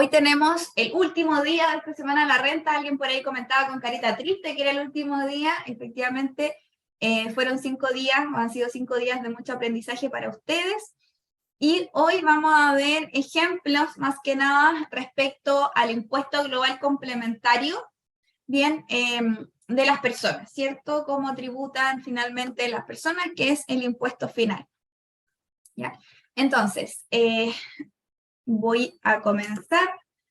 Hoy tenemos el último día de esta semana de la renta. Alguien por ahí comentaba con carita triste que era el último día. Efectivamente, fueron 5 días, han sido 5 días de mucho aprendizaje para ustedes. Y hoy vamos a ver ejemplos, más que nada, respecto al impuesto global complementario, bien, de las personas, ¿cierto? Cómo tributan finalmente las personas, que es el impuesto final. ¿Ya? Entonces, voy a comenzar,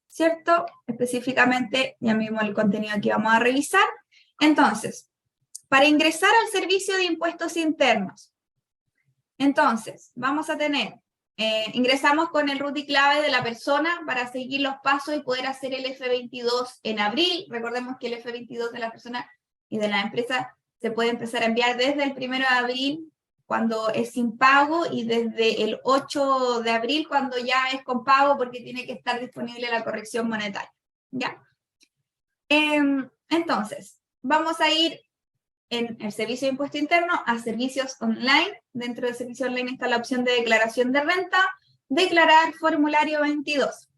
¿cierto? Específicamente, ya mismo el contenido que vamos a revisar. Entonces, para ingresar al servicio de impuestos internos, entonces, vamos a tener, ingresamos con el root y clave de la persona para seguir los pasos y poder hacer el F22 en abril. Recordemos que el F22 de la persona y de la empresa se puede empezar a enviar desde el 1 de abril, cuando es sin pago, y desde el 8 de abril, cuando ya es con pago, porque tiene que estar disponible la corrección monetaria, ¿ya? Entonces, vamos a ir en el servicio de impuesto interno a servicios online. Dentro del servicio online está la opción de declaración de renta, declarar formulario 22.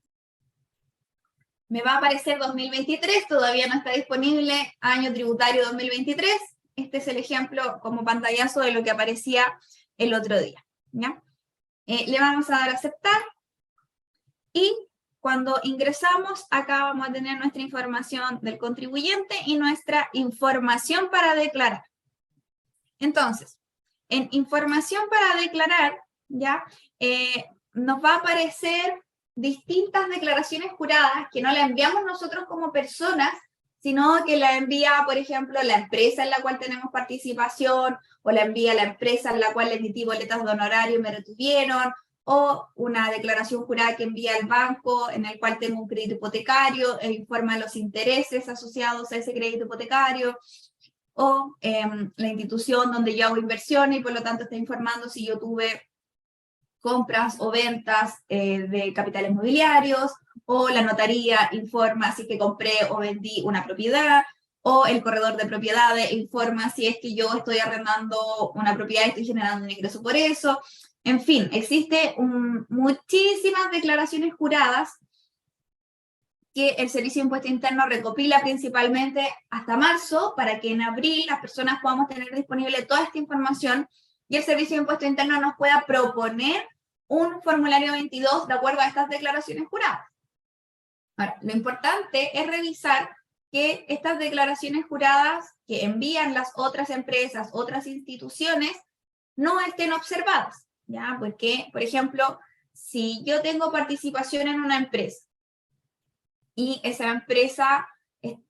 Me va a aparecer 2023, todavía no está disponible, año tributario 2023. Este es el ejemplo como pantallazo de lo que aparecía el otro día, ¿ya? Le vamos a dar a aceptar y cuando ingresamos, acá vamos a tener nuestra información del contribuyente y nuestra información para declarar. Entonces, en información para declarar, ¿ya? Nos va a aparecer distintas declaraciones juradas que no la enviamos nosotros como personas, sino que la envía, por ejemplo, la empresa en la cual tenemos participación, o la envía la empresa en la cual le emití boletas de honorario y me retuvieron, o una declaración jurada que envía el banco en el cual tengo un crédito hipotecario e informa los intereses asociados a ese crédito hipotecario, o la institución donde yo hago inversiones y por lo tanto está informando si yo tuve compras o ventas de capitales mobiliarios, o la notaría informa si es que compré o vendí una propiedad, o el corredor de propiedades informa si es que yo estoy arrendando una propiedad y estoy generando un ingreso por eso. En fin, existen muchísimas declaraciones juradas que el Servicio de Impuesto Interno recopila principalmente hasta marzo, para que en abril las personas podamos tener disponible toda esta información y el Servicio de Impuesto Interno nos pueda proponer un formulario 22 de acuerdo a estas declaraciones juradas. Ahora, lo importante es revisar que estas declaraciones juradas que envían las otras empresas, otras instituciones, no estén observadas, ¿ya? Porque, por ejemplo, si yo tengo participación en una empresa, y esa empresa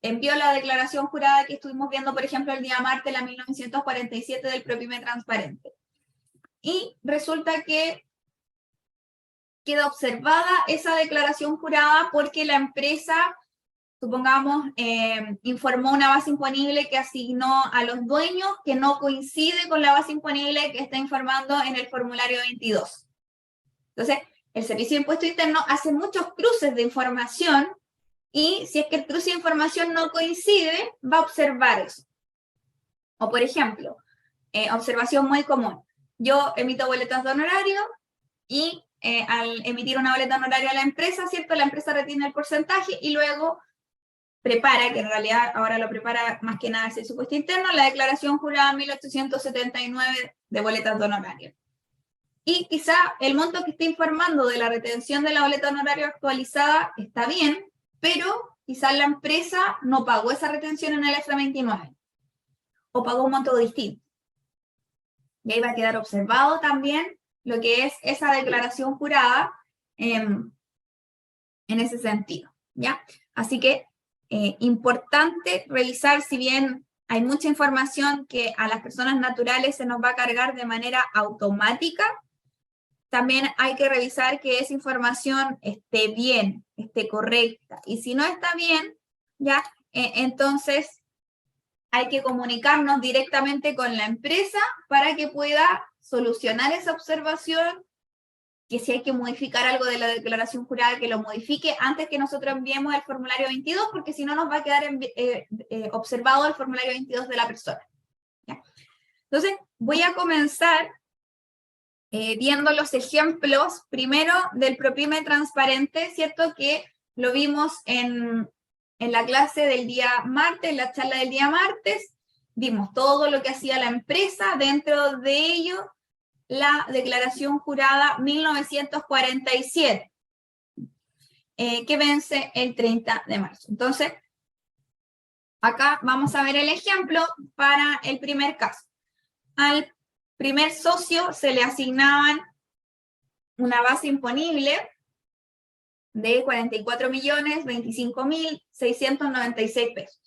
envió la declaración jurada que estuvimos viendo, por ejemplo, el día martes, la 1947 del PROPYME transparente. Y resulta que queda observada esa declaración jurada porque la empresa, supongamos, informó una base imponible que asignó a los dueños que no coincide con la base imponible que está informando en el formulario 22. Entonces, el Servicio de Impuesto Interno hace muchos cruces de información. Y si es que el cruce de información no coincide, va a observar eso. O por ejemplo, observación muy común. Yo emito boletas de honorario y al emitir una boleta de honorario a la empresa, ¿cierto? La empresa retiene el porcentaje y luego prepara, que en realidad ahora lo prepara más que nada el Servicio de Impuesto Interno, la declaración jurada 1879 de boletas de honorario. Y quizá el monto que está informando de la retención de la boleta de honorario actualizada está bien, pero quizás la empresa no pagó esa retención en el F29 o pagó un monto distinto. Y ahí va a quedar observado también lo que es esa declaración jurada en ese sentido, ¿ya? Así que importante revisar, si bien hay mucha información que a las personas naturales se nos va a cargar de manera automática, también hay que revisar que esa información esté bien, esté correcta. Y si no está bien, ya, entonces hay que comunicarnos directamente con la empresa para que pueda solucionar esa observación, que si hay que modificar algo de la declaración jurada, que lo modifique antes que nosotros enviemos el formulario 22, porque si no nos va a quedar observado el formulario 22 de la persona. ¿Ya? Entonces, voy a comenzar viendo los ejemplos, primero del PROPYME transparente, ¿cierto? Que lo vimos en la clase del día martes, en la charla del día martes, vimos todo lo que hacía la empresa, dentro de ello la declaración jurada 1947, que vence el 30 de marzo. Entonces, acá vamos a ver el ejemplo para el primer caso. Al primer socio se le asignaban una base imponible de 44.025.696 pesos.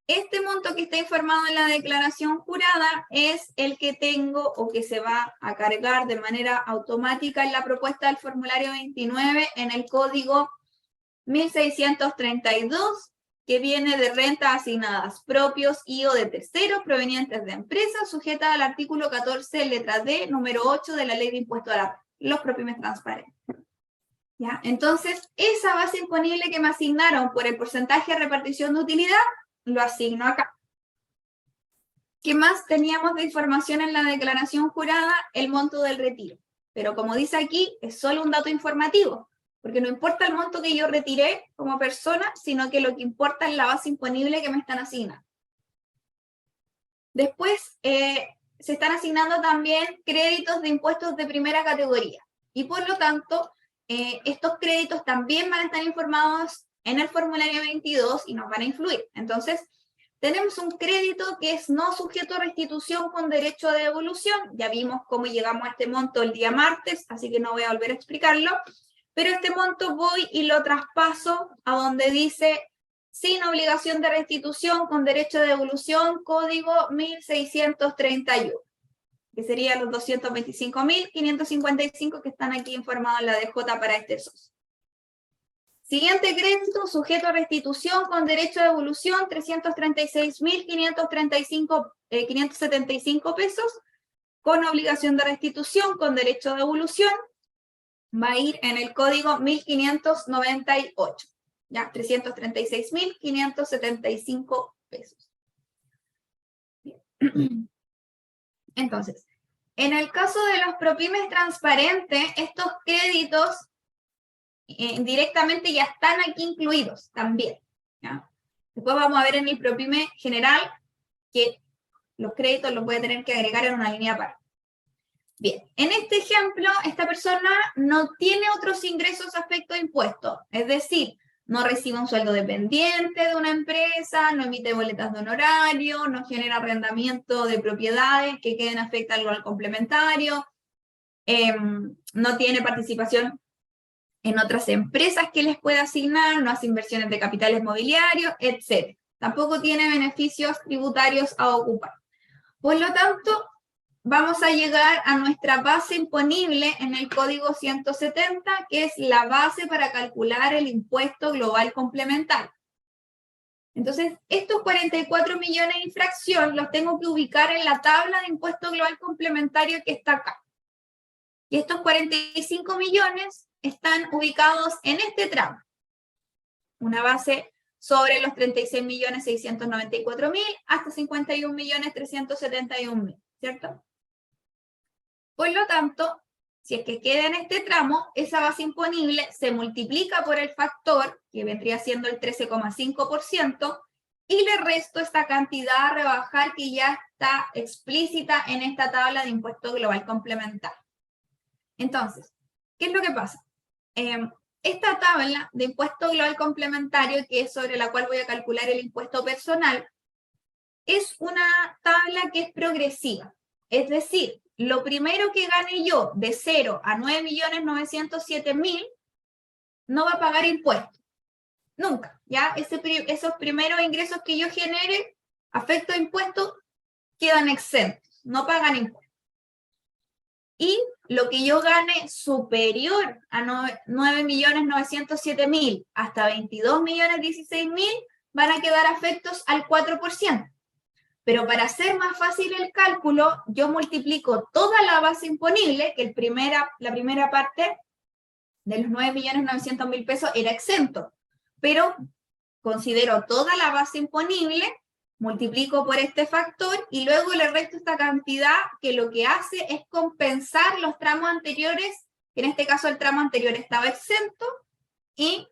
Este monto que está informado en la declaración jurada es el que tengo o que se va a cargar de manera automática en la propuesta del formulario 29 en el código 1632, que viene de rentas asignadas propios y o de terceros provenientes de empresas, sujeta al artículo 14, letra D, número 8 de la Ley de Impuesto a los Propymes Transparentes. ¿Ya? Entonces, esa base imponible que me asignaron por el porcentaje de repartición de utilidad, lo asigno acá. ¿Qué más teníamos de información en la declaración jurada? El monto del retiro. Pero como dice aquí, es solo un dato informativo, porque no importa el monto que yo retiré como persona, sino que lo que importa es la base imponible que me están asignando. Después, se están asignando también créditos de impuestos de primera categoría. Y por lo tanto, estos créditos también van a estar informados en el formulario 22 y nos van a influir. Entonces, tenemos un crédito que es no sujeto a restitución con derecho de devolución. Ya vimos cómo llegamos a este monto el día martes, así que no voy a volver a explicarlo. Pero este monto voy y lo traspaso a donde dice sin obligación de restitución con derecho de devolución, código 1631. Que serían los 225.555 que están aquí informados en la DJ para este socio. Siguiente crédito, sujeto a restitución con derecho de devolución, 336.575 pesos, con obligación de restitución con derecho de devolución, va a ir en el código 1598, ya, 336.575 pesos. Bien. Entonces, en el caso de los ProPymes transparentes, estos créditos directamente ya están aquí incluidos también, ¿ya? Después vamos a ver en el ProPyme general que los créditos los voy a tener que agregar en una línea aparte. Bien, en este ejemplo, esta persona no tiene otros ingresos afecto a impuestos, es decir, no recibe un sueldo dependiente de una empresa, no emite boletas de honorario, no genera arrendamiento de propiedades que queden afectadas al complementario, no tiene participación en otras empresas que les pueda asignar, no hace inversiones de capitales mobiliarios, etc. Tampoco tiene beneficios tributarios a ocupar. Por lo tanto, vamos a llegar a nuestra base imponible en el código 170, que es la base para calcular el impuesto global complementario. Entonces, estos 44 millones de infracción los tengo que ubicar en la tabla de impuesto global complementario que está acá. Y estos 45 millones están ubicados en este tramo. Una base sobre los 36.694.000 hasta 51.371.000, ¿cierto? Por lo tanto, si es que queda en este tramo, esa base imponible se multiplica por el factor, que vendría siendo el 13,5%, y le resto esta cantidad a rebajar que ya está explícita en esta tabla de impuesto global complementario. Entonces, ¿qué es lo que pasa? Esta tabla de impuesto global complementario, que es sobre la cual voy a calcular el impuesto personal, es una tabla que es progresiva. Es decir, lo primero que gane yo de 0 a 9.907.000 no va a pagar impuestos. Nunca. ¿Ya? Esos primeros ingresos que yo genere, afecto a impuestos, quedan exentos. No pagan impuestos. Y lo que yo gane superior a 9.907.000 hasta 22.016.000 van a quedar afectos al 4%. Pero para hacer más fácil el cálculo, yo multiplico toda la base imponible, que la primera parte de los 9.900.000 pesos era exento, pero considero toda la base imponible, multiplico por este factor y luego le resto esta cantidad que lo que hace es compensar los tramos anteriores, que en este caso el tramo anterior estaba exento, y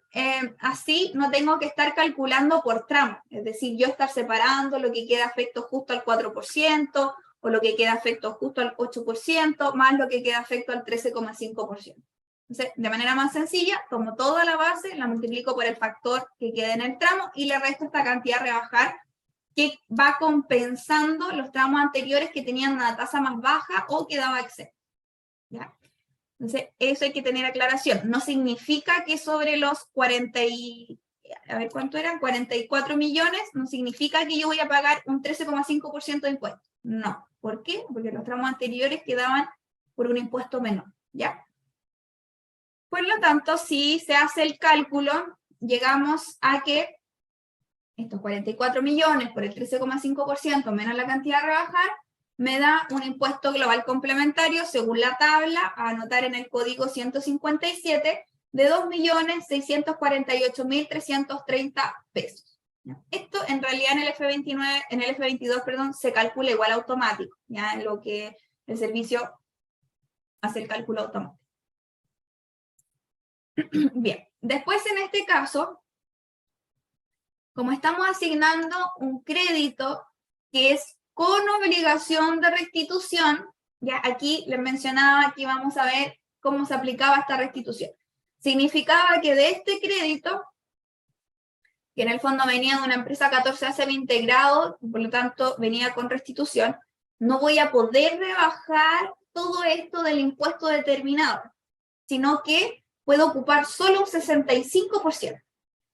así no tengo que estar calculando por tramo, es decir, yo estar separando lo que queda afecto justo al 4%, o lo que queda afecto justo al 8%, más lo que queda afecto al 13,5%. Entonces, de manera más sencilla, tomo toda la base, la multiplico por el factor que queda en el tramo y le resto esta cantidad a rebajar que va compensando los tramos anteriores que tenían una tasa más baja o quedaba exento. ¿Ya? Entonces, eso hay que tener aclaración. No significa que sobre los 44 millones, no significa que yo voy a pagar un 13,5% de impuesto. No. ¿Por qué? Porque los tramos anteriores quedaban por un impuesto menor. ¿Ya? Por lo tanto, si se hace el cálculo, llegamos a que estos 44 millones por el 13,5% menos la cantidad a rebajar, me da un impuesto global complementario, según la tabla, a anotar en el código 157, de 2.648.330 pesos. Esto en realidad en el F22, se calcula igual automático, ya en lo que el servicio hace el cálculo automático. Bien, después en este caso, como estamos asignando un crédito que es con obligación de restitución, ya aquí les mencionaba que vamos a ver cómo se aplicaba esta restitución. Significaba que de este crédito, que en el fondo venía de una empresa 14A integrado, por lo tanto venía con restitución, no voy a poder rebajar todo esto del impuesto determinado, sino que puedo ocupar solo un 65%.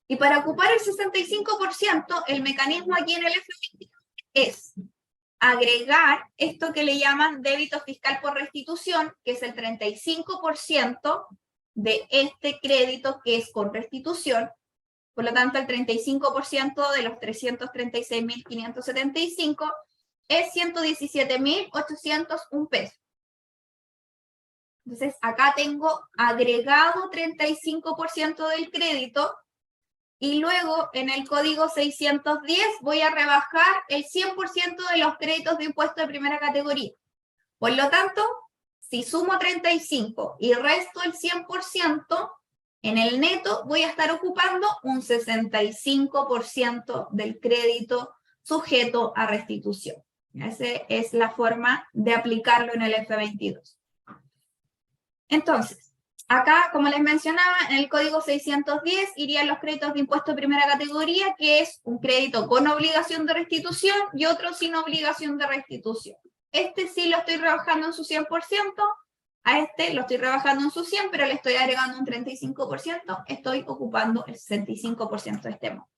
Y para ocupar el 65%, el mecanismo aquí en el F22 es agregar esto que le llaman débito fiscal por restitución, que es el 35% de este crédito que es con restitución. Por lo tanto, el 35% de los 336.575 es 117.801 pesos. Entonces, acá tengo agregado 35% del crédito y luego en el código 610 voy a rebajar el 100% de los créditos de impuesto de primera categoría. Por lo tanto, si sumo 35 y resto el 100%, en el neto voy a estar ocupando un 65% del crédito sujeto a restitución. Esa es la forma de aplicarlo en el F22. Entonces, acá, como les mencionaba, en el código 610 irían los créditos de impuesto de primera categoría, que es un crédito con obligación de restitución y otro sin obligación de restitución. Este sí lo estoy rebajando en su 100%, a este lo estoy rebajando en su 100%, pero le estoy agregando un 35%, estoy ocupando el 65% de este monto.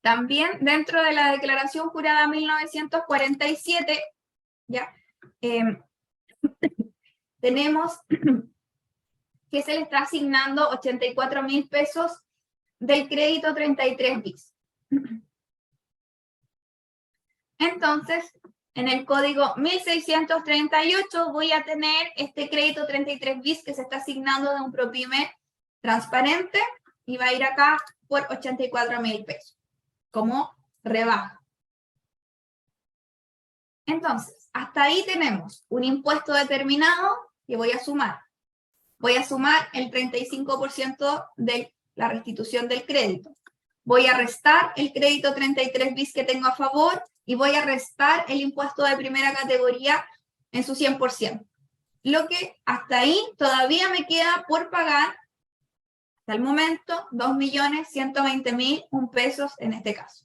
También dentro de la declaración jurada 1947, ya, tenemos que se le está asignando 84.000 pesos del crédito 33 bis. Entonces, en el código 1638 voy a tener este crédito 33 bis que se está asignando de un PROPYME transparente y va a ir acá por 84.000 pesos como rebaja. Entonces, hasta ahí tenemos un impuesto determinado que voy a sumar. Voy a sumar el 35% de la restitución del crédito. Voy a restar el crédito 33 bis que tengo a favor y voy a restar el impuesto de primera categoría en su 100%. Lo que hasta ahí todavía me queda por pagar, hasta el momento, 2.120.001 pesos en este caso.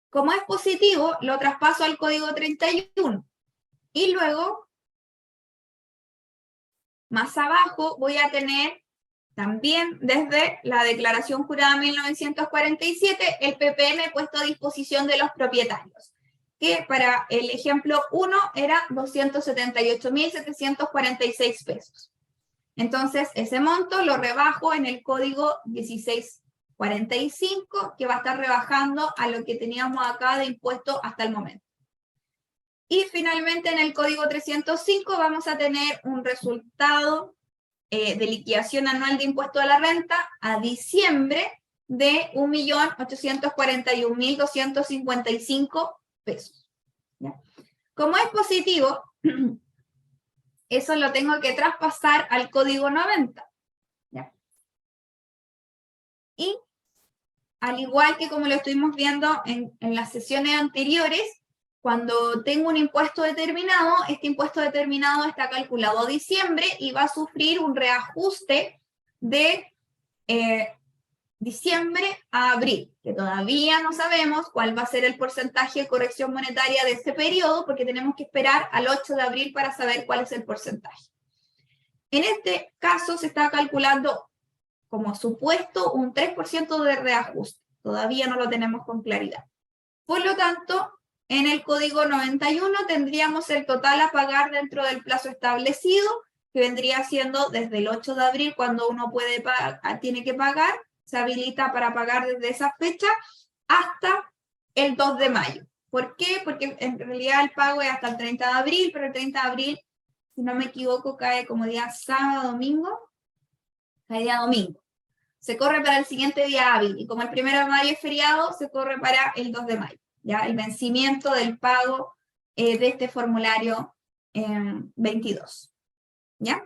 Como es positivo, lo traspaso al código 31. Y luego, más abajo, voy a tener también desde la declaración jurada 1947, el PPM puesto a disposición de los propietarios, que para el ejemplo 1 era 278.746 pesos. Entonces, ese monto lo rebajo en el código 1645, que va a estar rebajando a lo que teníamos acá de impuesto hasta el momento. Y finalmente en el código 305 vamos a tener un resultado de liquidación anual de impuesto a la renta a diciembre de 1.841.255 pesos. ¿Ya? Como es positivo, eso lo tengo que traspasar al código 90. Y al igual que como lo estuvimos viendo en las sesiones anteriores, cuando tengo un impuesto determinado, este impuesto determinado está calculado a diciembre y va a sufrir un reajuste de diciembre a abril, que todavía no sabemos cuál va a ser el porcentaje de corrección monetaria de este periodo, porque tenemos que esperar al 8 de abril para saber cuál es el porcentaje. En este caso se está calculando como supuesto un 3% de reajuste. Todavía no lo tenemos con claridad. Por lo tanto, en el código 91 tendríamos el total a pagar dentro del plazo establecido, que vendría siendo desde el 8 de abril, cuando uno tiene que pagar, se habilita para pagar desde esa fecha, hasta el 2 de mayo. ¿Por qué? Porque en realidad el pago es hasta el 30 de abril, pero el 30 de abril, si no me equivoco, cae como día sábado, domingo, cae día domingo. Se corre para el siguiente día hábil, y como el 1 de mayo es feriado, se corre para el 2 de mayo, ¿ya? El vencimiento del pago de este formulario 22, ¿ya?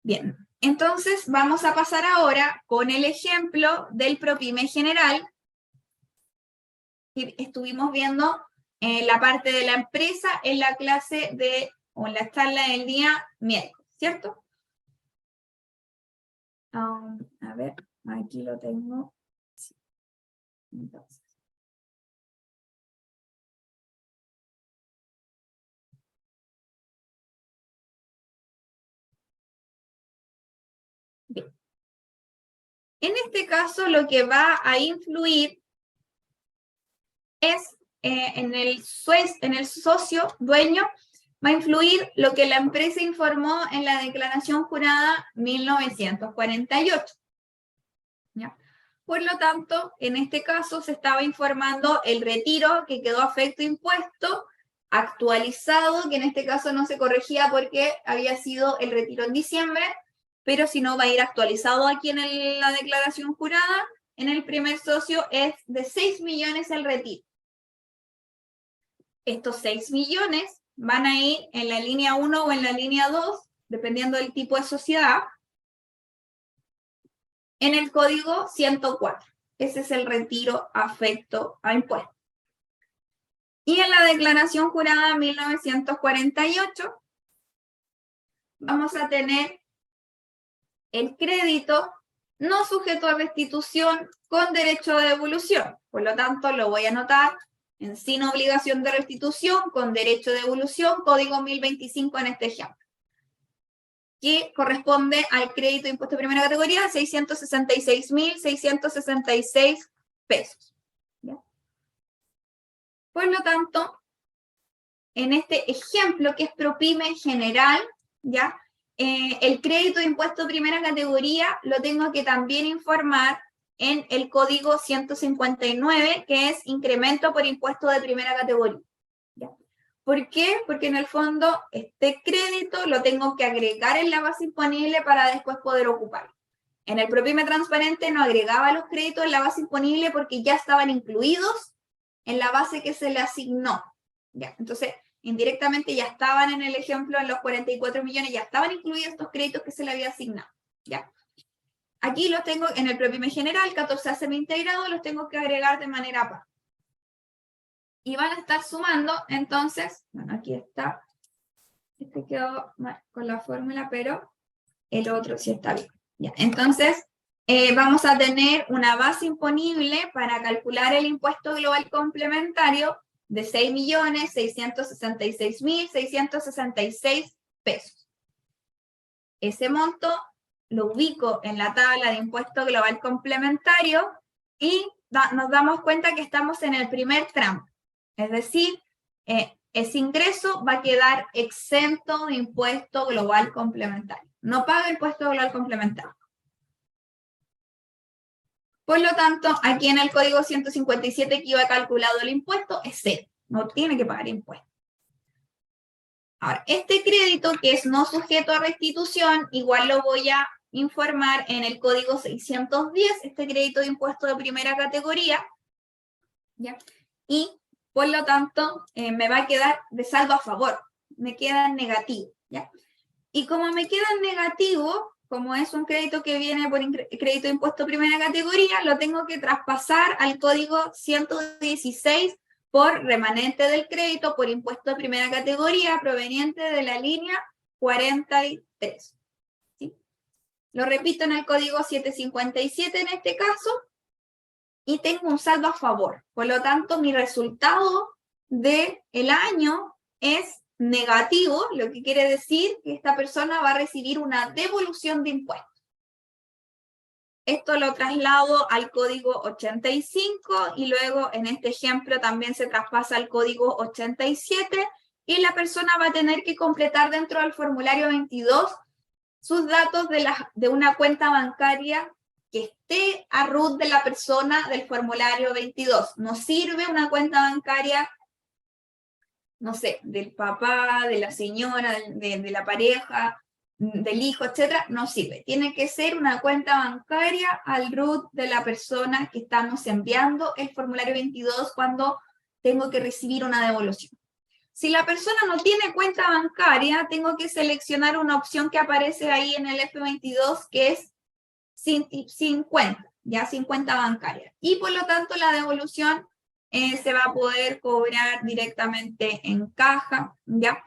Bien, entonces vamos a pasar ahora con el ejemplo del PROPYME general, que estuvimos viendo la parte de la empresa en la clase o en la charla del día miércoles, ¿cierto? A ver, aquí lo tengo. Sí. Entonces. Bien. En este caso, lo que va a influir es en el socio dueño, va a influir lo que la empresa informó en la declaración jurada 1948. ¿Ya? Por lo tanto, en este caso se estaba informando el retiro que quedó afecto impuesto, actualizado, que en este caso no se corregía porque había sido el retiro en diciembre, pero si no va a ir actualizado aquí en la declaración jurada. En el primer socio es de 6 millones el retiro. Estos 6 millones van a ir en la línea 1 o en la línea 2, dependiendo del tipo de sociedad, en el código 104. Ese es el retiro afecto a impuestos. Y en la declaración jurada 1948 vamos a tener el crédito no sujeto a restitución con derecho de devolución. Por lo tanto, lo voy a anotar en sin obligación de restitución, con derecho de devolución, código 1025 en este ejemplo, que corresponde al crédito de impuesto de primera categoría, 666.666 pesos. ¿Ya? Por lo tanto, en este ejemplo, que es PROPYME general, ¿ya? El crédito de impuesto de primera categoría lo tengo que también informar en el código 159, que es incremento por impuesto de primera categoría. ¿Ya? ¿Por qué? Porque en el fondo este crédito lo tengo que agregar en la base imponible para después poder ocuparlo. En el PROPYME transparente no agregaba los créditos en la base imponible porque ya estaban incluidos en la base que se le asignó. ¿Ya? Entonces, indirectamente ya estaban en el ejemplo, en los 44 millones, ya estaban incluidos estos créditos que se le había asignado. ¿Ya? Aquí los tengo en el PROPYME general, 14 semi-integrado, los tengo que agregar de manera aparte. Y van a estar sumando, entonces, bueno, aquí está. Este quedó mal con la fórmula, pero el otro sí está bien. ¿Ya? Entonces, vamos a tener una base imponible para calcular el impuesto global complementario de 6.666.666 pesos. Ese monto lo ubico en la tabla de impuesto global complementario y nos damos cuenta que estamos en el primer tramo. Es decir, ese ingreso va a quedar exento de impuesto global complementario. No paga impuesto global complementario. Por lo tanto, aquí en el código 157 que iba calculado el impuesto es cero. No tiene que pagar impuesto. Ahora, este crédito que es no sujeto a restitución, igual lo voy a informar en el código 610, este crédito de impuesto de primera categoría, ¿ya? Y, por lo tanto, me va a quedar de saldo a favor, me queda en negativo, ¿ya? Y como me queda en negativo, como es un crédito que viene por crédito de impuesto primera categoría, lo tengo que traspasar al código 116 por remanente del crédito por impuesto de primera categoría proveniente de la línea 43. ¿Sí? Lo repito en el código 757 en este caso, y tengo un saldo a favor. Por lo tanto, mi resultado del año es negativo, lo que quiere decir que esta persona va a recibir una devolución de impuestos. Esto lo traslado al código 85 y luego en este ejemplo también se traspasa al código 87 y la persona va a tener que completar dentro del formulario 22 sus datos de una cuenta bancaria que esté a root de la persona del formulario 22. No sirve una cuenta bancaria, no sé, del papá, de la señora, de la pareja, del hijo, etcétera, no sirve. Tiene que ser una cuenta bancaria al root de la persona que estamos enviando el formulario 22 cuando tengo que recibir una devolución. Si la persona no tiene cuenta bancaria, tengo que seleccionar una opción que aparece ahí en el F22, que es sin cuenta, ya sin cuenta bancaria. Y por lo tanto la devolución se va a poder cobrar directamente en caja, ¿ya?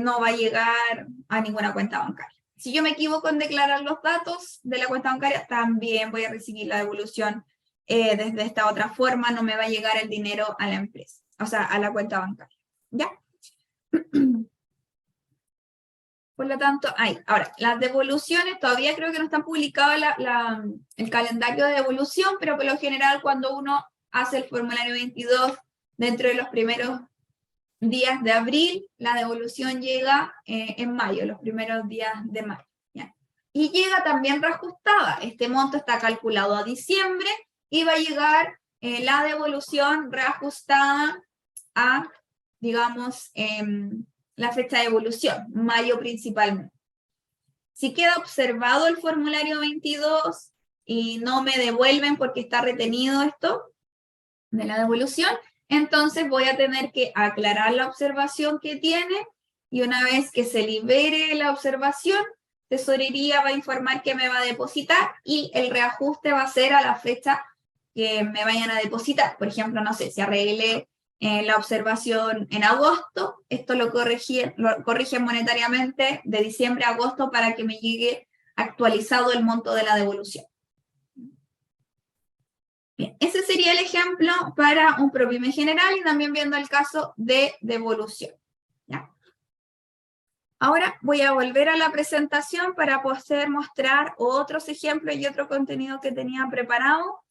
No va a llegar a ninguna cuenta bancaria. Si yo me equivoco en declarar los datos de la cuenta bancaria, también voy a recibir la devolución desde esta otra forma, no me va a llegar el dinero a la empresa, o sea, a la cuenta bancaria, ¿ya? Por lo tanto, ahí. Ahora, las devoluciones, todavía creo que no están publicados el calendario de devolución, pero por lo general cuando uno hace el formulario 22 dentro de los primeros días de abril, la devolución llega en mayo, los primeros días de mayo. ¿Ya? Y llega también reajustada. Este monto está calculado a diciembre y va a llegar la devolución reajustada a, digamos, la fecha de evolución, mayo principalmente. Si queda observado el formulario 22 y no me devuelven porque está retenido esto de la devolución, entonces voy a tener que aclarar la observación que tiene y una vez que se libere la observación, Tesorería va a informar que me va a depositar y el reajuste va a ser a la fecha que me vayan a depositar. Por ejemplo, no sé, si arreglé la observación en agosto, esto lo corrigen monetariamente de diciembre a agosto para que me llegue actualizado el monto de la devolución. Bien, ese sería el ejemplo para un ProPyme general y también viendo el caso de devolución. ¿Ya? Ahora voy a volver a la presentación para poder mostrar otros ejemplos y otro contenido que tenía preparado.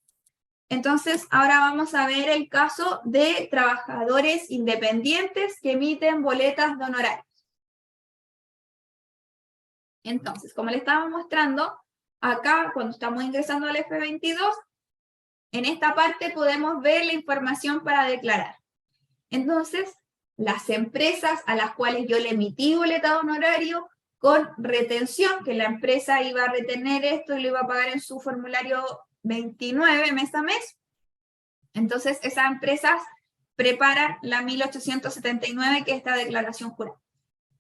Entonces, ahora vamos a ver el caso de trabajadores independientes que emiten boletas de honorarios. Entonces, como le estaba mostrando, acá cuando estamos ingresando al F22, en esta parte podemos ver la información para declarar. Entonces, las empresas a las cuales yo le emití boleta de honorario con retención, que la empresa iba a retener esto y lo iba a pagar en su formulario 29 mes a mes. Entonces, esas empresas preparan la 1879, que es esta declaración jurada.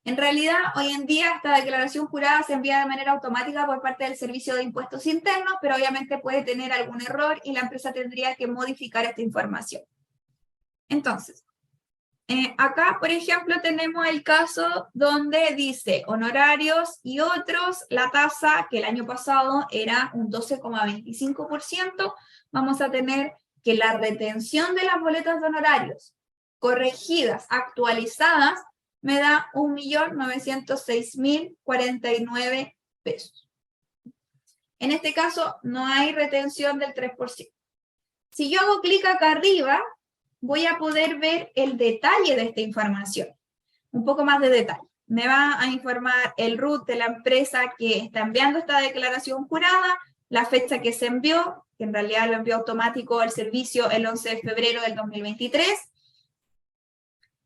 En realidad, hoy en día, esta declaración jurada se envía de manera automática por parte del Servicio de Impuestos Internos, pero obviamente puede tener algún error y la empresa tendría que modificar esta información. Entonces, acá, por ejemplo, tenemos el caso donde dice honorarios y otros, la tasa que el año pasado era un 12,25%, vamos a tener que la retención de las boletas de honorarios corregidas, actualizadas, me da 1.906.049 pesos. En este caso, no hay retención del 3%. Si yo hago clic acá arriba, voy a poder ver el detalle de esta información. Un poco más de detalle. Me va a informar el RUT de la empresa que está enviando esta declaración jurada, la fecha que se envió, que en realidad lo envió automático al servicio el 11 de febrero del 2023.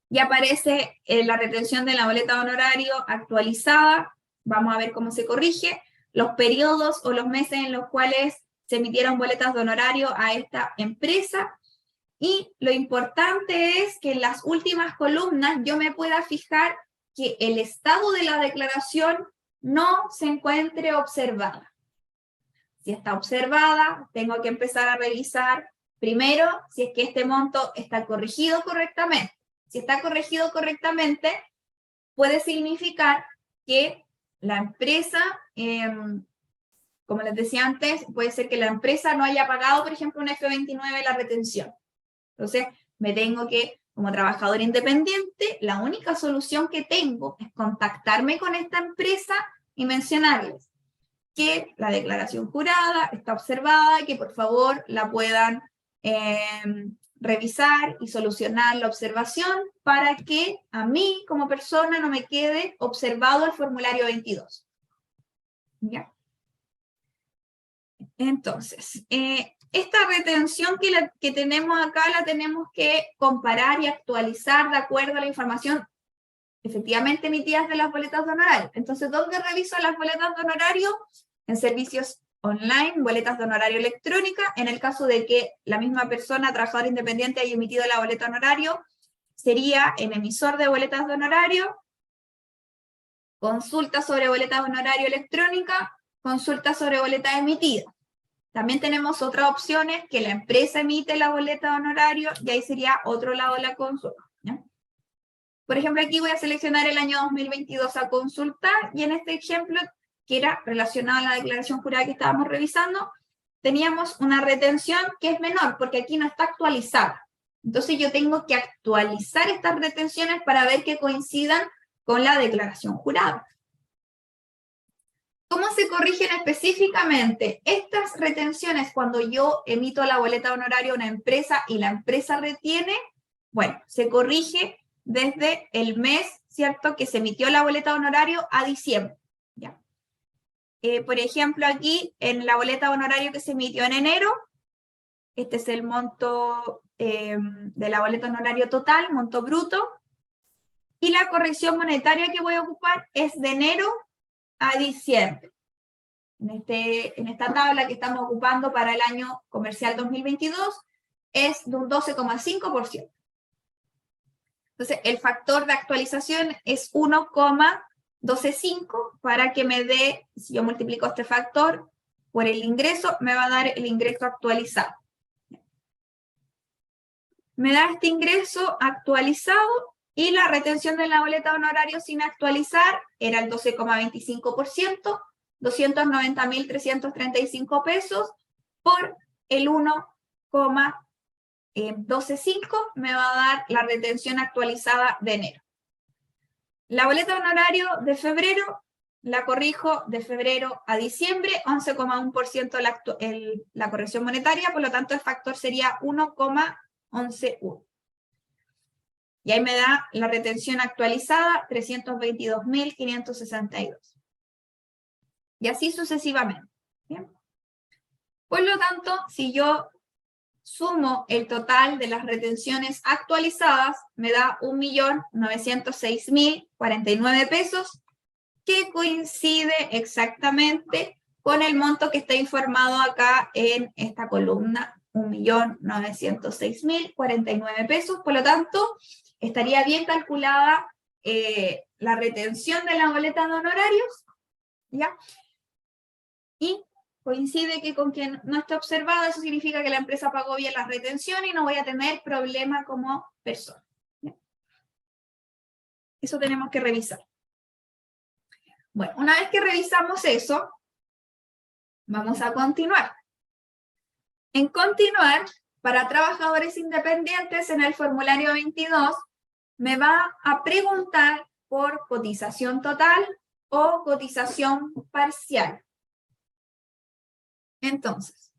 Y aparece la retención de la boleta de honorario actualizada. Vamos a ver cómo se corrige. Los periodos o los meses en los cuales se emitieron boletas de honorario a esta empresa. Y lo importante es que en las últimas columnas yo me pueda fijar que el estado de la declaración no se encuentre observada. Si está observada, tengo que empezar a revisar primero si es que este monto está corregido correctamente. Si está corregido correctamente, puede significar que la empresa, como les decía antes, puede ser que la empresa no haya pagado, por ejemplo, un F29 la retención. Entonces, me tengo que, como trabajador independiente, la única solución que tengo es contactarme con esta empresa y mencionarles que la declaración jurada está observada y que por favor la puedan revisar y solucionar la observación para que a mí como persona no me quede observado el formulario 22. ¿Ya? Entonces, esta retención que tenemos acá la tenemos que comparar y actualizar de acuerdo a la información efectivamente emitidas de las boletas de honorario. Entonces, ¿dónde reviso las boletas de honorario? En servicios online, boletas de honorario electrónica. En el caso de que la misma persona, trabajador independiente, haya emitido la boleta de honorario, sería en emisor de boletas de honorario, consulta sobre boletas de honorario electrónica, consulta sobre boleta emitida. También tenemos otras opciones que la empresa emite la boleta de honorario y ahí sería otro lado de la consulta, ¿ya? Por ejemplo, aquí voy a seleccionar el año 2022 a consultar y en este ejemplo, que era relacionado a la declaración jurada que estábamos revisando, teníamos una retención que es menor porque aquí no está actualizada. Entonces yo tengo que actualizar estas retenciones para ver que coincidan con la declaración jurada. ¿Cómo se corrigen específicamente estas retenciones cuando yo emito la boleta de honorario a una empresa y la empresa retiene? Bueno, se corrige desde el mes, ¿cierto?, que se emitió la boleta de honorario a diciembre. ¿Ya? Por ejemplo, aquí en la boleta de honorario que se emitió en enero, este es el monto de la boleta de honorario total, monto bruto, y la corrección monetaria que voy a ocupar es de enero a diciembre. En esta tabla que estamos ocupando para el año comercial 2022 es de un 12,5%. Entonces, el factor de actualización es 1,125 para que me dé, si yo multiplico este factor por el ingreso, me va a dar el ingreso actualizado. Me da este ingreso actualizado y la retención de la boleta de honorario sin actualizar era el 12,25%, 290.335 pesos por el 1,125 me va a dar la retención actualizada de enero. La boleta de honorario de febrero la corrijo de febrero a diciembre, 11,1% la corrección monetaria, por lo tanto el factor sería 1,111. Y ahí me da la retención actualizada, 322.562. Y así sucesivamente. ¿Bien? Por lo tanto, si yo sumo el total de las retenciones actualizadas, me da 1.906.049 pesos, que coincide exactamente con el monto que está informado acá en esta columna, 1.906.049 pesos. Por lo tanto, estaría bien calculada la retención de la boleta de honorarios, ¿ya? Y coincide que con quien no está observado, eso significa que la empresa pagó bien la retención y no voy a tener problema como persona. ¿Ya? Eso tenemos que revisar. Bueno, una vez que revisamos eso, vamos a continuar. En continuar, para trabajadores independientes en el formulario 22, me va a preguntar por cotización total o cotización parcial. Entonces,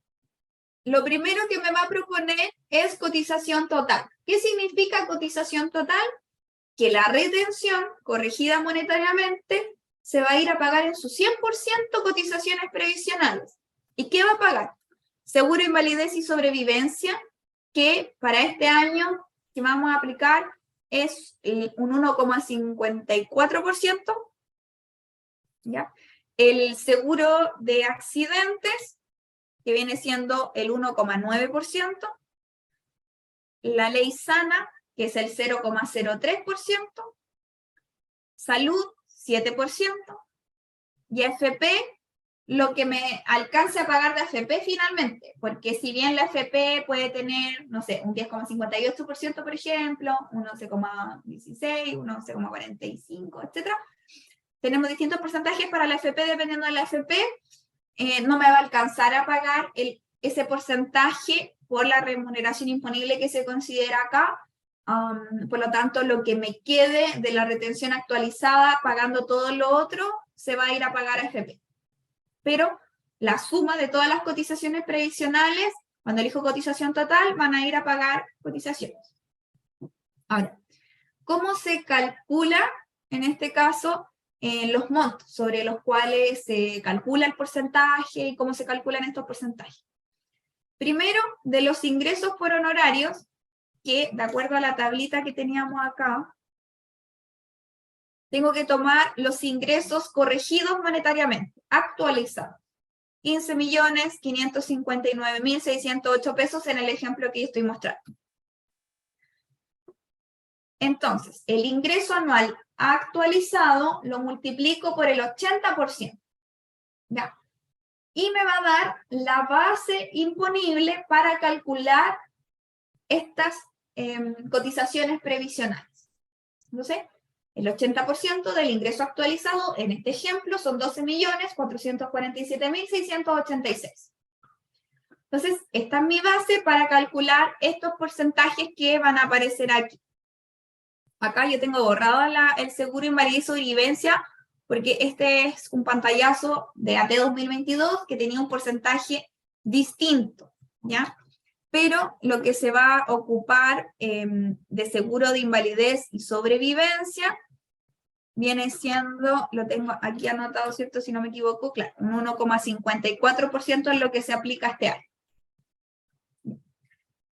lo primero que me va a proponer es cotización total. ¿Qué significa cotización total? Que la retención corregida monetariamente se va a ir a pagar en su 100% cotizaciones previsionales. ¿Y qué va a pagar? Seguro, invalidez y sobrevivencia, que para este año que vamos a aplicar es un 1,54%. ¿Ya? El seguro de accidentes, que viene siendo el 1,9%. La ley sana, que es el 0,03%. Salud, 7%. y AFP lo que me alcance a pagar de AFP finalmente, porque si bien la AFP puede tener, no sé, un 10,58%, por ejemplo, un 11,16, un 11,45, etc. Tenemos distintos porcentajes para la AFP, dependiendo de la AFP, no me va a alcanzar a pagar ese porcentaje por la remuneración imponible que se considera acá. Por lo tanto, lo que me quede de la retención actualizada pagando todo lo otro, se va a ir a pagar a AFP. Pero la suma de todas las cotizaciones previsionales, cuando elijo cotización total, van a ir a pagar cotizaciones. Ahora, ¿cómo se calcula, en este caso, los montos sobre los cuales se calcula el porcentaje y cómo se calculan estos porcentajes? Primero, de los ingresos por honorarios, que de acuerdo a la tablita que teníamos acá, tengo que tomar los ingresos corregidos monetariamente, actualizados. 15.559.608 pesos en el ejemplo que yo estoy mostrando. Entonces, el ingreso anual actualizado lo multiplico por el 80%. ¿Ya? Y me va a dar la base imponible para calcular estas cotizaciones previsionales. Entonces, el 80% del ingreso actualizado, en este ejemplo, son 12.447.686. Entonces, esta es mi base para calcular estos porcentajes que van a aparecer aquí. Acá yo tengo borrado el seguro invalidez y sobrevivencia, porque este es un pantallazo de AT 2022 que tenía un porcentaje distinto, ¿ya? Pero lo que se va a ocupar de seguro de invalidez y sobrevivencia viene siendo, lo tengo aquí anotado, ¿cierto? Si no me equivoco, claro, un 1,54% es lo que se aplica este año.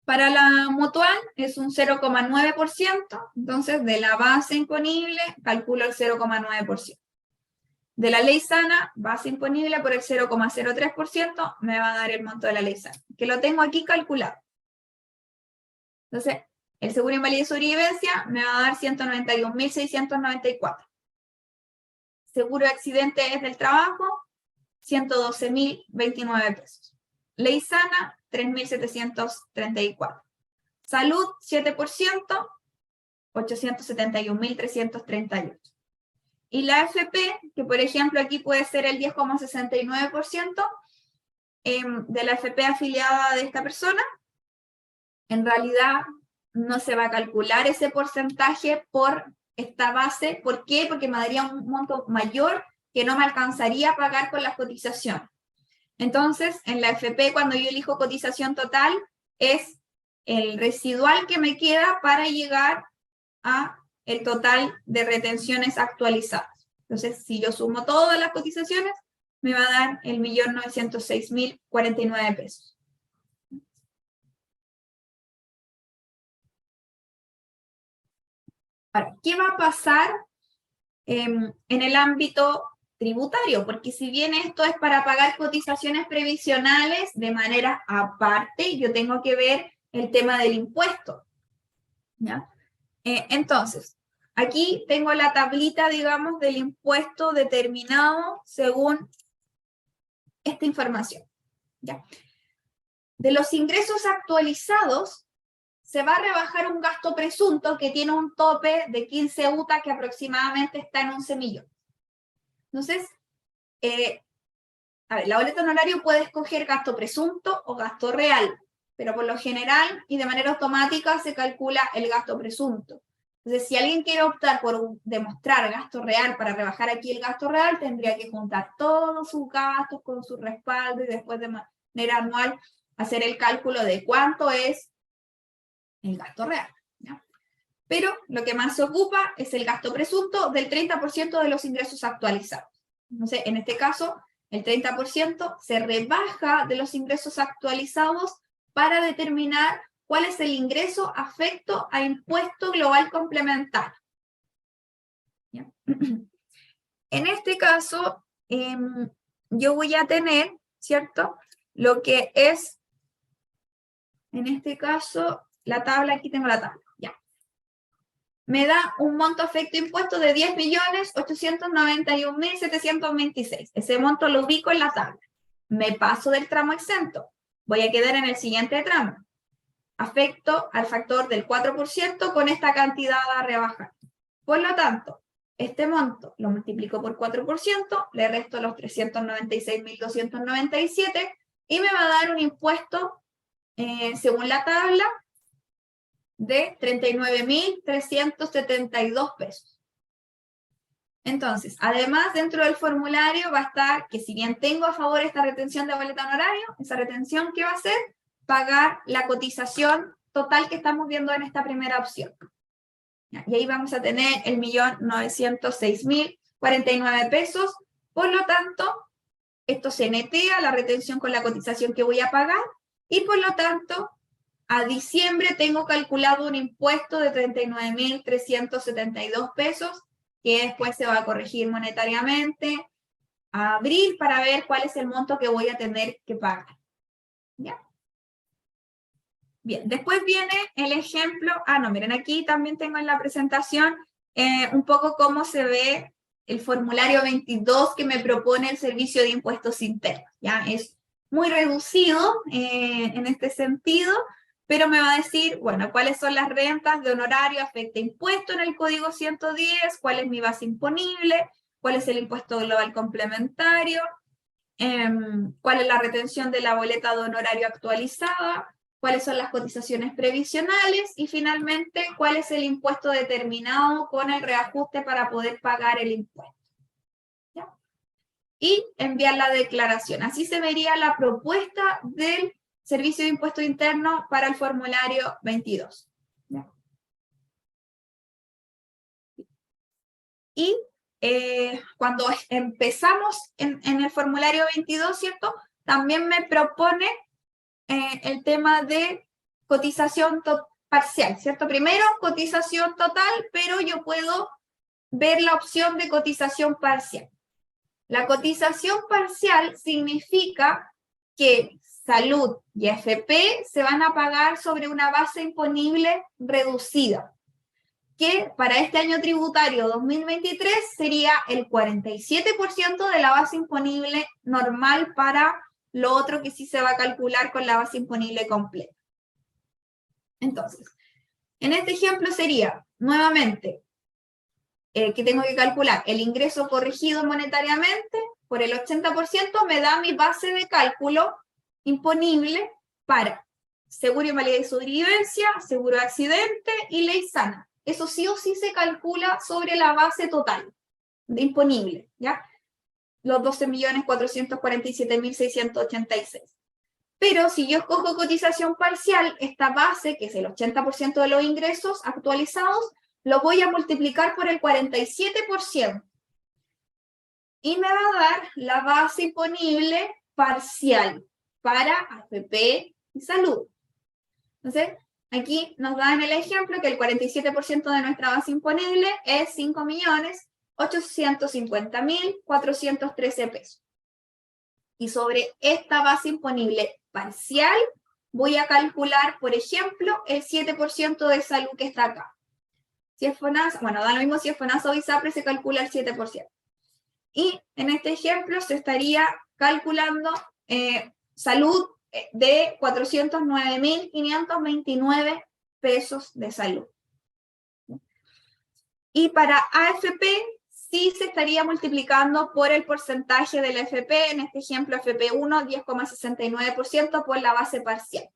Para la mutual es un 0,9%, entonces de la base imponible calculo el 0,9%. De la ley sana, base imponible por el 0,03%, me va a dar el monto de la ley sana, que lo tengo aquí calculado. Entonces, el seguro de invalidez y sobrevivencia me va a dar 191.694. Seguro de accidentes del trabajo, 112.029 pesos. Ley sana, 3.734. Salud, 7%, 871.338. Y la AFP, que por ejemplo aquí puede ser el 10,69% de la AFP afiliada de esta persona, en realidad no se va a calcular ese porcentaje por esta base. ¿Por qué? Porque me daría un monto mayor que no me alcanzaría a pagar con las cotizaciones. Entonces, en la AFP, cuando yo elijo cotización total, es el residual que me queda para llegar a el total de retenciones actualizadas. Entonces, si yo sumo todas las cotizaciones, me va a dar el 1.906.049 pesos. Ahora, ¿qué va a pasar en el ámbito tributario? Porque si bien esto es para pagar cotizaciones previsionales de manera aparte, yo tengo que ver el tema del impuesto, ¿ya? Entonces, aquí tengo la tablita, digamos, del impuesto determinado según esta información, ¿ya? De los ingresos actualizados, se va a rebajar un gasto presunto que tiene un tope de 15 UTA que aproximadamente está en 11 millones. Entonces, a ver, la boleta honorario puede escoger gasto presunto o gasto real, pero por lo general y de manera automática se calcula el gasto presunto. Entonces, si alguien quiere optar por demostrar gasto real para rebajar aquí el gasto real, tendría que juntar todos sus gastos con su respaldo y después de manera anual hacer el cálculo de cuánto es el gasto real, ¿ya? Pero lo que más se ocupa es el gasto presunto del 30% de los ingresos actualizados. Entonces, en este caso, el 30% se rebaja de los ingresos actualizados para determinar cuál es el ingreso afecto a impuesto global complementario. ¿Ya? En este caso, yo voy a tener, ¿cierto? Lo que es, en este caso, la tabla, aquí tengo la tabla, ya. me da un monto afecto impuesto de 10.891.726. Ese monto lo ubico en la tabla. Me paso del tramo exento. Voy a quedar en el siguiente tramo. Afecto al factor del 4% con esta cantidad a rebajar. Por lo tanto, este monto lo multiplico por 4%, le resto los 396.297 y me va a dar un impuesto, según la tabla, de 39.372 pesos. Entonces, además, dentro del formulario va a estar que si bien tengo a favor esta retención de boleta honorario, esa retención, ¿qué va a hacer? Pagar la cotización total que estamos viendo en esta primera opción. Y ahí vamos a tener el 1.906.049 pesos. Por lo tanto, esto se netea la retención con la cotización que voy a pagar y por lo tanto, a diciembre tengo calculado un impuesto de 39.372 pesos que después se va a corregir monetariamente a abril para ver cuál es el monto que voy a tener que pagar. ¿Ya? Bien, después viene el ejemplo, miren, aquí también tengo en la presentación un poco cómo se ve el formulario 22 que me propone el Servicio de Impuestos Internos, ¿ya? Es muy reducido en este sentido, pero me va a decir, bueno, cuáles son las rentas de honorario afecta impuesto en el Código 110, cuál es mi base imponible, cuál es el impuesto global complementario, cuál es la retención de la boleta de honorario actualizada, cuáles son las cotizaciones previsionales y finalmente cuál es el impuesto determinado con el reajuste para poder pagar el impuesto. ¿Ya? Y enviar la declaración. Así se vería la propuesta del Servicio de Impuesto Interno para el formulario 22. ¿Ya? Y cuando empezamos en el formulario 22, ¿cierto? También me propone el tema de cotización parcial, ¿cierto? Primero, cotización total, pero yo puedo ver la opción de cotización parcial. La cotización parcial significa que salud y AFP se van a pagar sobre una base imponible reducida, que para este año tributario 2023 sería el 47% de la base imponible normal para lo otro que sí se va a calcular con la base imponible completa. Entonces, en este ejemplo sería, nuevamente, que tengo que calcular el ingreso corregido monetariamente por el 80% me da mi base de cálculo imponible para seguro de invalidez y sobrevivencia, seguro de accidente y ley sana. Eso sí o sí se calcula sobre la base total de imponible, ¿ya? Los 12.447.686. Pero si yo escojo cotización parcial, esta base, que es el 80% de los ingresos actualizados, lo voy a multiplicar por el 47%. Y me va a dar la base imponible parcial para AFP y salud. Entonces, aquí nos dan el ejemplo que el 47% de nuestra base imponible es 5.850.413 pesos. Y sobre esta base imponible parcial, voy a calcular, por ejemplo, el 7% de salud que está acá. Si es FONASA, bueno, da lo mismo si es FONASA o ISAPRE, se calcula el 7%. Y en este ejemplo se estaría calculando salud de 409.529 pesos de salud. Y para AFP sí se estaría multiplicando por el porcentaje de la AFP, en este ejemplo FP1 10,69% por la base parcial.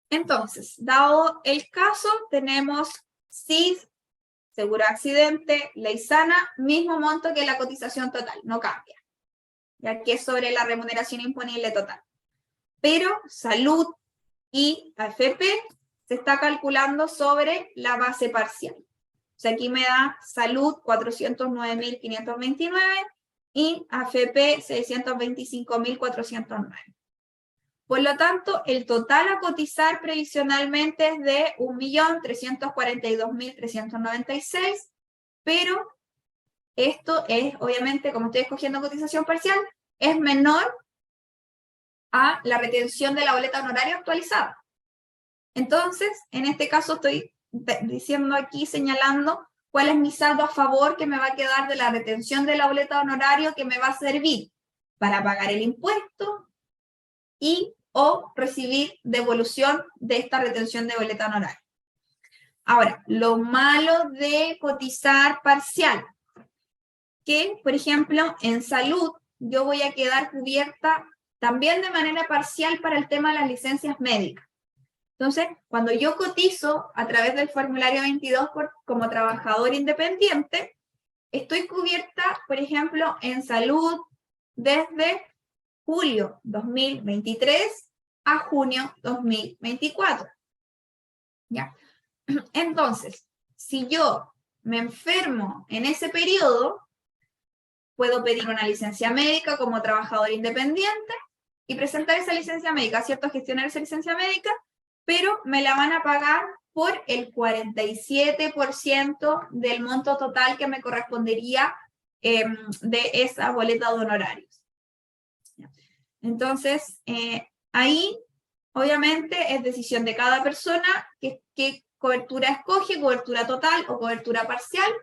Entonces, dado el caso, tenemos SIS, seguro accidente, ley sana, mismo monto que la cotización total, no cambia, ya que es sobre la remuneración imponible total. Pero salud y AFP se está calculando sobre la base parcial. O sea, aquí me da salud 409.529 y AFP 625.409. Por lo tanto, el total a cotizar previsionalmente es de 1.342.396, pero esto es, obviamente, como estoy escogiendo cotización parcial, es menor a la retención de la boleta honoraria actualizada. Entonces, en este caso estoy diciendo aquí, señalando cuál es mi saldo a favor que me va a quedar de la retención de la boleta de honorario que me va a servir para pagar el impuesto y o recibir devolución de esta retención de boleta de honorario. Ahora, lo malo de cotizar parcial, que, por ejemplo, en salud, yo voy a quedar cubierta también de manera parcial para el tema de las licencias médicas. Entonces, cuando yo cotizo a través del formulario 22 como trabajador independiente, estoy cubierta, por ejemplo, en salud desde julio 2023 a junio 2024. ¿Ya? Entonces, si yo me enfermo en ese periodo, puedo pedir una licencia médica como trabajador independiente y presentar esa licencia médica, ¿cierto? Gestionar esa licencia médica, pero me la van a pagar por el 47% del monto total que me correspondería de esa boleta de honorarios. Entonces, ahí, obviamente, es decisión de cada persona qué cobertura escoge, cobertura total o cobertura parcial.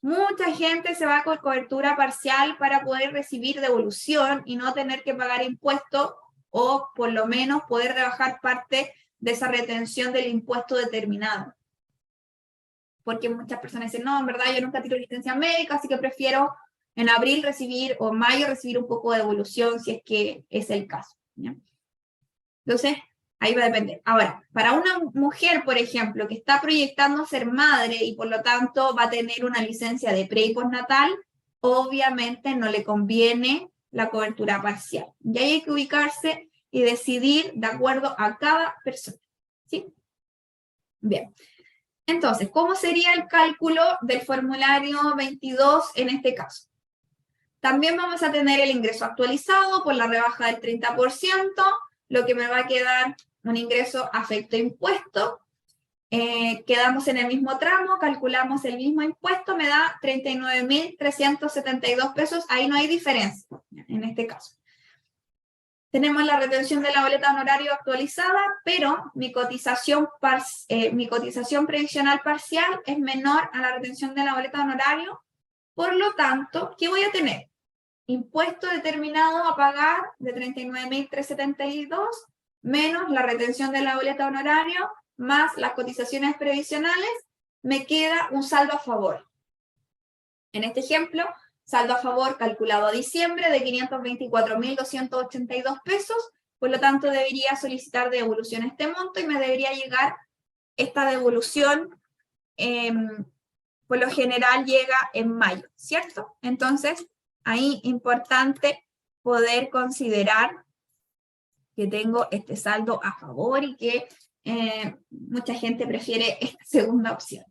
Mucha gente se va con cobertura parcial para poder recibir devolución y no tener que pagar impuestos o por lo menos poder rebajar parte de esa retención del impuesto determinado. Porque muchas personas dicen, no, en verdad yo nunca tiro licencia médica, así que prefiero en abril recibir o en mayo recibir un poco de devolución si es que es el caso, ¿ya? Entonces, ahí va a depender. Ahora, para una mujer, por ejemplo, que está proyectando ser madre y por lo tanto va a tener una licencia de pre y postnatal, obviamente no le conviene la cobertura parcial. Y ahí hay que ubicarse y decidir de acuerdo a cada persona, ¿sí? Bien. Entonces, ¿cómo sería el cálculo del formulario 22 en este caso? También vamos a tener el ingreso actualizado por la rebaja del 30%, lo que me va a quedar un ingreso afecto impuesto. Quedamos en el mismo tramo, calculamos el mismo impuesto, me da 39.372 pesos, ahí no hay diferencia en este caso. Tenemos la retención de la boleta de honorario actualizada, pero mi cotización previsional parcial es menor a la retención de la boleta de honorario. Por lo tanto, ¿qué voy a tener? Impuesto determinado a pagar de 39.372 menos la retención de la boleta de honorario más las cotizaciones previsionales, me queda un saldo a favor. En este ejemplo, saldo a favor calculado a diciembre de 524.282 pesos, por lo tanto debería solicitar devolución este monto y me debería llegar esta devolución, por lo general llega en mayo, ¿cierto? Entonces, ahí importante poder considerar que tengo este saldo a favor y que mucha gente prefiere esta segunda opción.